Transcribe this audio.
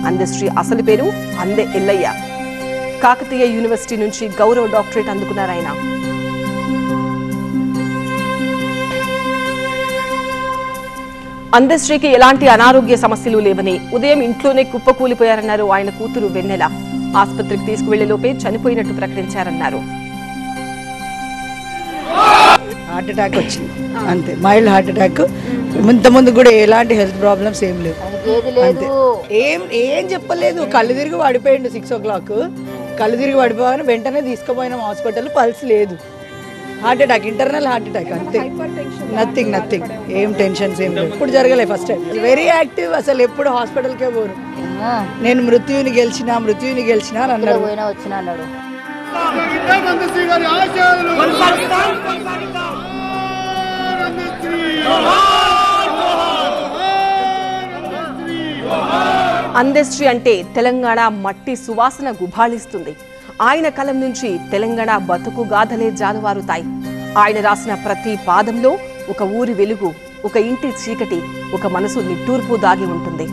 అందశ్రీ అసలు పేరు అందె ఎల్లయ్య. కాకతీయ యూనివర్సిటీ నుంచి గౌరవ డాక్టరేట్ అందుకున్నారు ఆయన. అందశ్రీకి ఎలాంటి అనారోగ్య సమస్యలు లేవని, ఉదయం ఇంట్లోనే కుప్పకూలిపోయారన్నారు ఆయన కూతురు వెన్నెల. ఆసుపత్రికి తీసుకువెళ్లేలోపే చనిపోయినట్టు ప్రకటించారన్నారు. హార్ట్ అటాక్ వచ్చింది అంతే, మైల్డ్ హార్ట్ అటాక్. ముందు కూడా ఎలాంటి హెల్త్ ప్రాబ్లమ్స్ ఏం లేవు అంతే. ఏం చెప్పలేదు. కళ్ళు తిరిగి పడిపోయిండు 6 o'clock. కళ్ళు తిరిగి పడిపోయాను, వెంటనే తీసుకుపోయినాం హాస్పిటల్. పల్స్ లేదు, heart attack, internal heart attack అంతే. నథింగ్ ఏం టెన్షన్స్ ఏం లేవు. ఇప్పుడు జరగలేదు. First time very active. అసలు ఎప్పుడు హాస్పిటల్కే పోరు. నేను మృత్యువుని గెలిచిన అన్నారు. అందశ్రీ అంటే తెలంగాణ మట్టి సువాసన గుబాళిస్తుంది. ఆయన కలం నుంచి తెలంగాణ బతుకు గాథలే జాలువారుతాయి. ఆయన రాసిన ప్రతి పాదంలో ఒక ఊరి వెలుగు, ఒక ఇంటి చీకటి, ఒక మనసు నిట్టూర్పు దాగి ఉంటుంది.